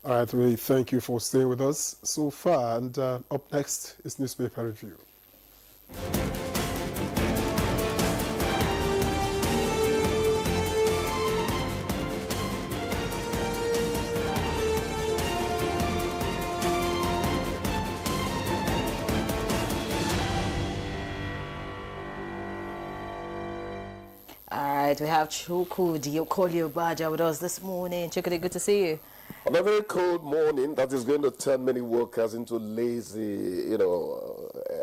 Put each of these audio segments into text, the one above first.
All right, we thank you for staying with us so far. And up next is Newspaper Review. Right, we have Chukwudi Abuja with us this morning. Chukwudi, good to see you. On a very cold morning that is going to turn many workers into lazy,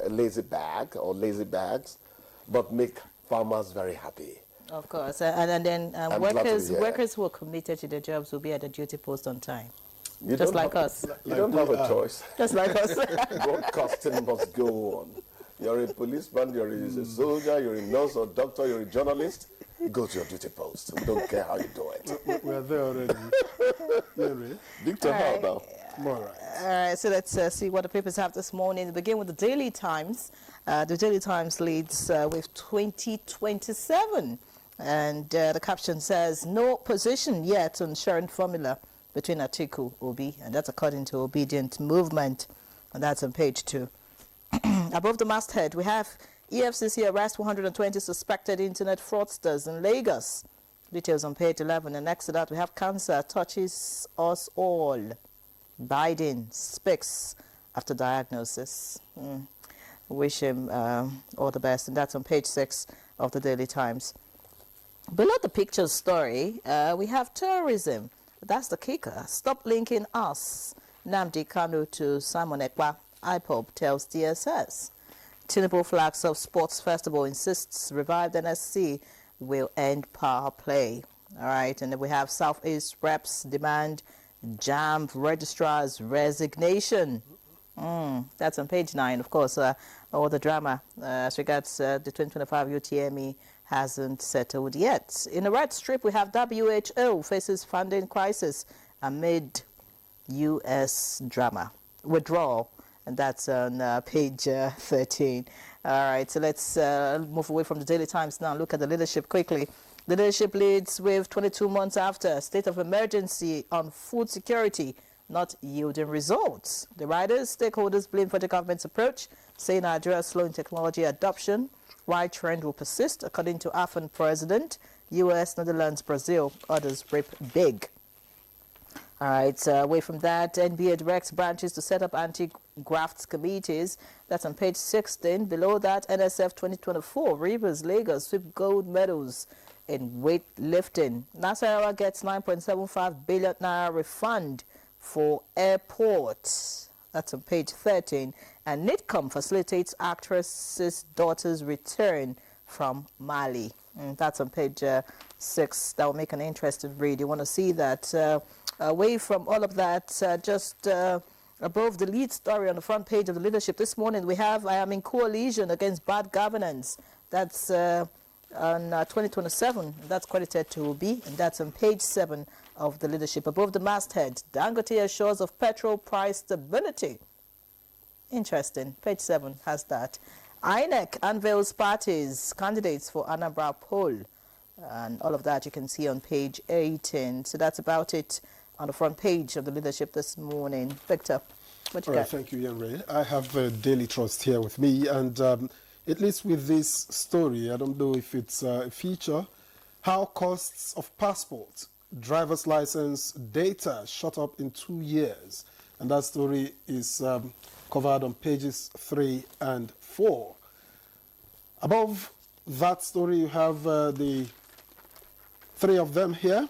lazy bags, but make farmers very happy. Of course, and then workers who are committed to their jobs will be at the duty post on time. Just like us. You don't have a choice. Just like us. Broadcasting must go on. You're a policeman, you're a soldier, you're a nurse or doctor, you're a journalist. Go to your duty post. We don't care how you do it. We're there already. Victor, how now? All right, so let's see what the papers have this morning. We begin with the Daily Times. The Daily Times leads with 2027. And the caption says, no position yet on sharing formula between Atiku, Obi. And that's according to Obedient Movement. And that's on page 2. Above the masthead, we have EFCC arrest 120 suspected internet fraudsters in Lagos. Details on page 11. And next to that, we have cancer touches us all. Biden speaks after diagnosis. Wish him all the best. And that's on page 6 of the Daily Times. Below the picture story, we have tourism. That's the kicker. Stop linking us, Nnamdi Kanu, to Simon Ekpa. IPOB tells DSS. Tinubu flags of sports festival insists revived NSC will end power play. All right, and then we have Southeast reps demand JAMB registrar's resignation. That's on page 9, of course. All the drama as regards the 2025 UTME hasn't settled yet. In the red strip, we have WHO faces funding crisis amid U.S. drama withdrawal. And that's on page 13. All right, so let's move away from the Daily Times now. Look at the leadership quickly. The leadership leads with 22 months after state of emergency on food security not yielding results. The writers, stakeholders blame for the government's approach, say Nigeria's slow in technology adoption. Why trend will persist, according to AFN president. U.S., Netherlands, Brazil, others rip big. All right, away from that, NBA directs branches to set up anti-graft committees. That's on page 16. Below that, NSF 2024, Rivers, Lagos sweep gold medals in weightlifting. Nasarawa gets 9.75 billion naira refund for airports. That's on page 13. And NITCOM facilitates actress's daughter's return from Mali. And that's on page 6. That will make an interesting read. You want to see that. Away from all of that, just above the lead story on the front page of the leadership this morning, we have I am in coalition against bad governance. That's on 2027. That's credited to Obi, and that's on page 7 of the leadership. Above the masthead, Dangote assures of petrol price stability. Interesting. Page 7 has that. INEC unveils parties, candidates for Anambra poll. And all of that you can see on page 18. So that's about it on the front page of the leadership this morning. Victor, what you got? Thank you, Yanre. I have Daily Trust here with me, and it leads with this story. I don't know if it's a feature. How costs of passport, driver's license data shot up in 2 years. And that story is covered on pages 3 and 4. Above that story, you have the 3 of them here.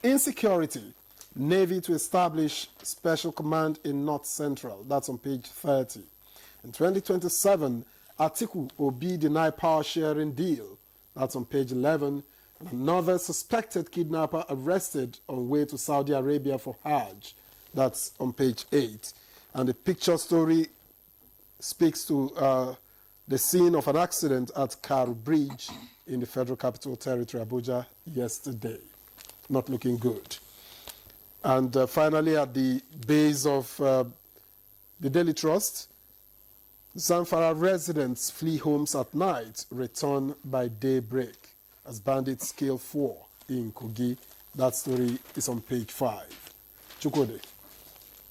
Insecurity. Navy to establish special command in North Central. That's on page 30. In 2027, Atiku Obi deny power sharing deal. That's on page 11. Another suspected kidnapper arrested on way to Saudi Arabia for Hajj. That's on page 8. And the picture story speaks to the scene of an accident at Karu Bridge in the Federal Capital Territory, Abuja, yesterday. Not looking good. And finally, at the base of the Daily Trust, Zamfara residents flee homes at night, return by daybreak as bandits kill 4 in Kogi. That story is on page 5. Chukwudi.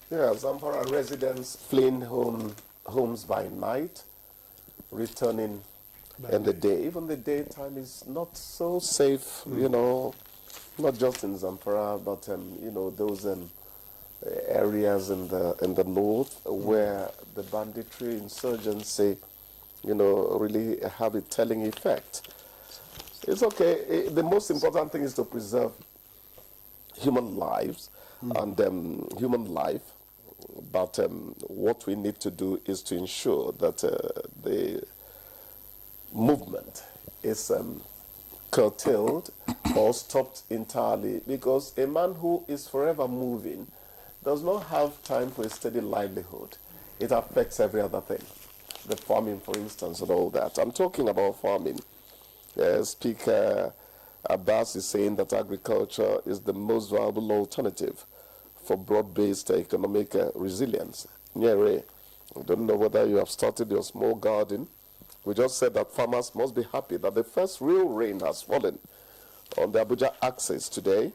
Yeah, Zamfara residents fleeing homes by night, returning in the day. Even the daytime is not so safe, you know, not just in Zamfara, but, you know, those areas in the north where the banditry insurgency, you know, really have a telling effect. It's okay. The most important thing is to preserve human lives and human life. But what we need to do is to ensure that the movement is curtailed or stopped entirely, because a man who is forever moving does not have time for a steady livelihood. It affects every other thing. The farming, for instance, and all that. I'm talking about farming. Speaker Abbas is saying that agriculture is the most viable alternative for broad-based economic resilience. Nyere, I don't know whether you have started your small garden. We just said that farmers must be happy that the first real rain has fallen on the Abuja axis today.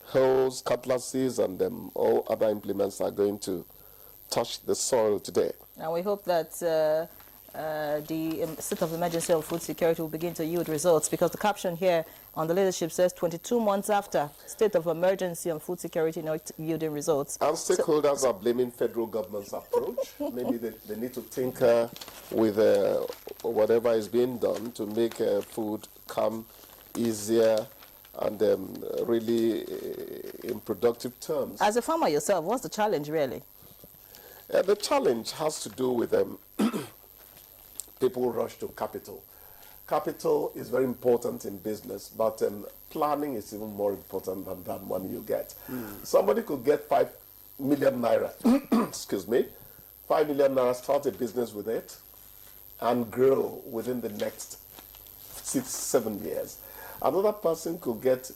Hoes, cutlasses, and all other implements are going to touch the soil today. And we hope that the state of emergency of food security will begin to yield results, because the caption here on the leadership says 22 months after state of emergency on food security not yielding results. And stakeholders are blaming federal government's approach. Maybe they need to tinker with whatever is being done to make food come easier and really in productive terms. As a farmer yourself, what's the challenge really? The challenge has to do with people rush to capital. Capital is very important in business, but planning is even more important than that money you get. Somebody could get 5 million naira, excuse me, 5 million naira, start a business with it, and grow within the next 6-7 years. Another person could get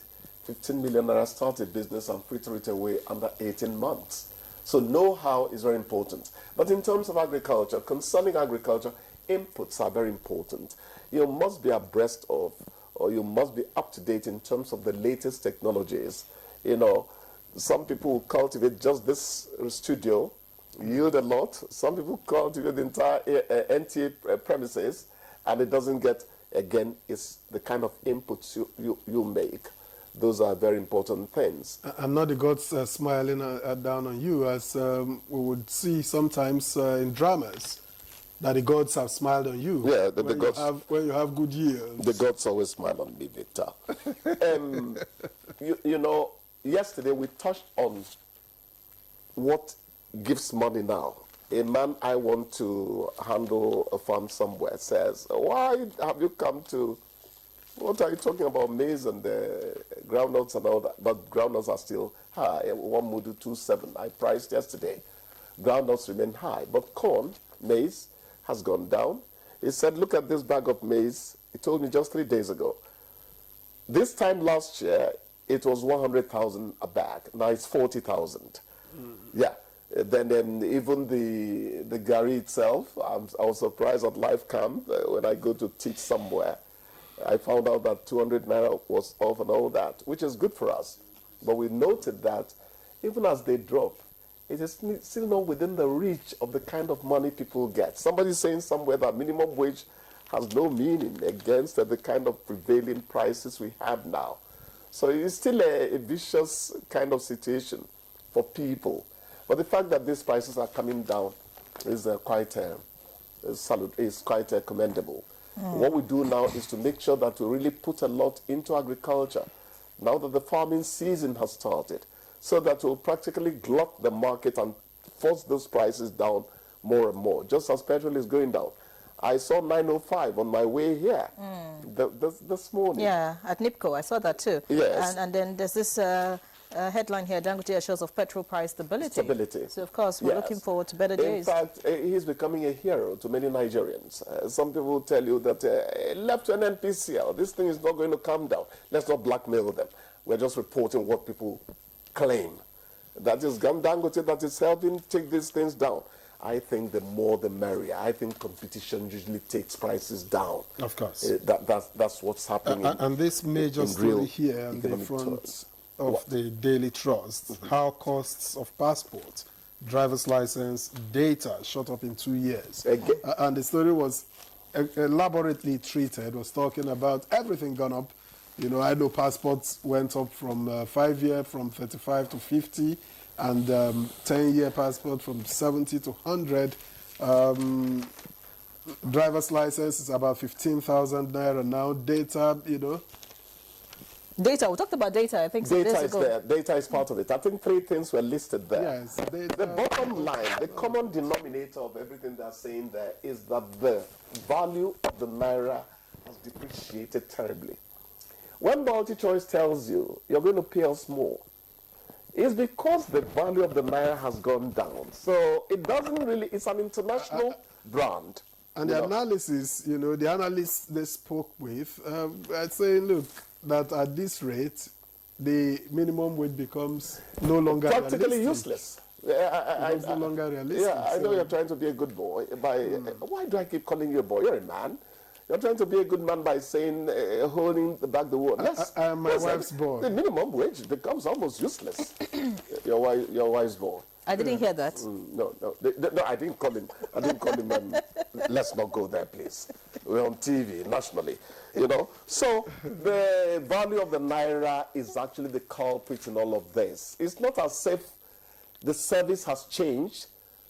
15 million naira, start a business, and fritter it away under 18 months. So know-how is very important. But in terms of agriculture, concerning agriculture, inputs are very important. You must be abreast of, or you must be up to date in terms of the latest technologies. You know, some people cultivate just this studio, yield a lot. Some people cultivate the entire NTA premises, and it doesn't get, again, it's the kind of inputs you make. Those are very important things. I'm not the gods smiling down on you, as we would see sometimes in dramas, that the gods have smiled on you. Yeah, when you have good yields. The gods always smile on me, Victor. You know, yesterday we touched on what gives money now. A man I want to handle a farm somewhere says, why have you come to, what are you talking about, maize and groundnuts and all that? But groundnuts are still high. 1 mudu 2.7 I priced yesterday. Groundnuts remain high, but corn, maize, has gone down. He said, look at this bag of maize. He told me just 3 days ago. This time last year, it was 100,000 a bag. Now it's 40,000. Yeah. Then even the gari itself, I was surprised at life camp when I go to teach somewhere. I found out that 200 naira was off and all that, which is good for us. But we noted that even as they drop, it is still not within the reach of the kind of money people get. Somebody's saying somewhere that minimum wage has no meaning against the kind of prevailing prices we have now. So it's still a vicious kind of situation for people. But the fact that these prices are coming down is quite commendable. What we do now is to make sure that we really put a lot into agriculture now that the farming season has started, so that we'll practically glut the market and force those prices down more and more, just as petrol is going down. I saw 905 on my way here this morning. Yeah, at NIPCO, I saw that too. Yes. And then there's this headline here, Dangote assures of petrol price stability. Stability. So, of course, we're looking forward to better days. In fact, he's becoming a hero to many Nigerians. Some people will tell you that left to an NPCL, this thing is not going to come down. Let's not blackmail them. We're just reporting what people claim. That is Dangote that is helping take these things down. I think the more the merrier. I think competition usually takes prices down. Of course. That's what's happening. And this major story here on the front terms. of the Daily Trust, how costs of passport driver's license, data shot up in 2 years. Again. And the story was elaborately treated, was talking about everything gone up. You know, I know passports went up from 5-year, from 35 to 50, and 10-year passport from 70 to 100. Driver's license is about 15,000 naira now. Data, you know. Data, we talked about data, I think, some Data days is ago. there. Data is part of it. I think 3 things were listed there. Yes, data. The bottom line, the common denominator of everything they're saying there is that the value of the naira has depreciated terribly. When MultiChoice tells you you're going to pay us more, it's because the value of the naira has gone down. So it doesn't really, it's an international brand. And the analysis, you know, the analysts they spoke with, are saying, look, that at this rate, the minimum wage becomes no longer Practically realistic. useless. It's no longer realistic. Yeah, I know you're trying to be a good boy. Why do I keep calling you a boy? You're a man. You're trying to be a good man by saying, holding back the word. I am my wife's boy. The minimum wage becomes almost useless. your wife's boy. I didn't hear that. No, I didn't call him. I didn't call him. Let's not go there, please. We're on TV nationally, you know. So the value of the naira is actually the culprit in all of this. It's not as if the service has changed.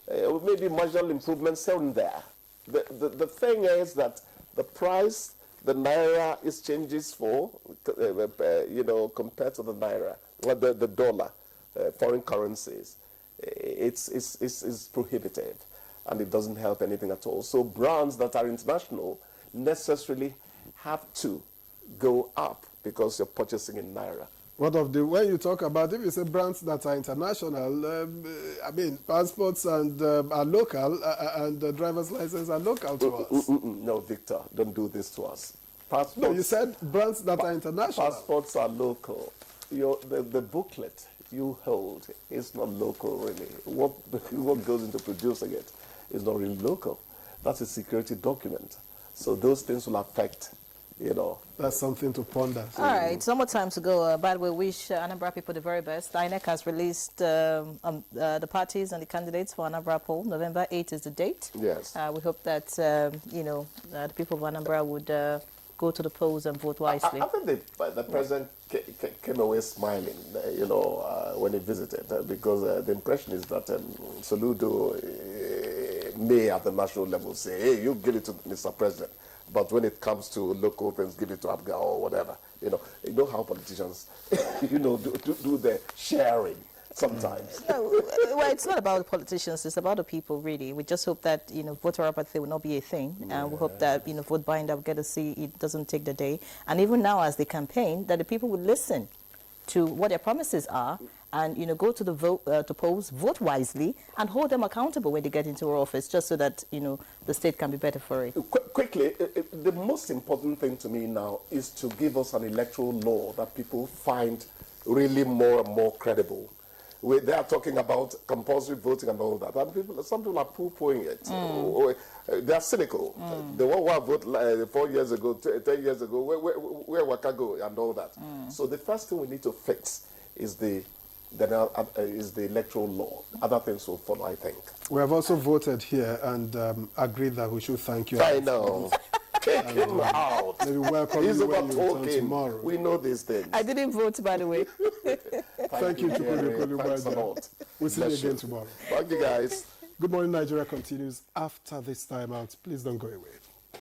Maybe marginal improvements here and there. The thing is that the price the naira is changes for, you know, compared to the naira, the dollar, foreign currencies. It's prohibitive, and it doesn't help anything at all. So brands that are international necessarily have to go up because you're purchasing in naira. What of the, when you talk about, if you say brands that are international, I mean, passports and are local, and driver's license are local to us. No, Victor, don't do this to us. Passports, No, you said brands that are international. passports are local. The booklet you hold is not local, really. What goes into producing it is not really local. That's a security document. So those things will affect, you know. That's something to ponder. All right, some more time to go. By the way, wish Anambra people the very best. INEC has released the parties and the candidates for Anambra poll. November 8th is the date. Yes. We hope that, you know, the people of Anambra would go to the polls and vote wisely. I think the president came away smiling, you know, when he visited, because the impression is that Soludo may at the national level say, hey, you give it to Mr. President. But when it comes to local things, give it to Abga or whatever. You know how politicians, you know, do the sharing sometimes. No, well, it's not about the politicians, it's about the people, really. We just hope that, you know, voter apathy will not be a thing. And we hope that, you know, vote buying that we get to see it doesn't take the day. And even now, as they campaign, that the people will listen to what their promises are and, you know, go to the vote, to polls, vote wisely, and hold them accountable when they get into office, just so that, you know, the state can be better for it. Quickly, the most important thing to me now is to give us an electoral law that people find really more and more credible. They are talking about compulsory voting and all that, and some people are poo-pooing it. They are cynical. The one who voted 4 years ago, 10 years ago, where Wakago and all that. So the first thing we need to fix is the electoral law. Other things will follow, I think. We have also voted here and agreed that we should thank you. I know. Kick him out. Maybe welcome He's you when about you return talking. tomorrow. We know these things. I didn't vote, by the way. Thank you, Chukwu. Thanks a lot. We'll see you Bless again tomorrow. Thank you, guys. Good Morning Nigeria continues after this time out. Please don't go away.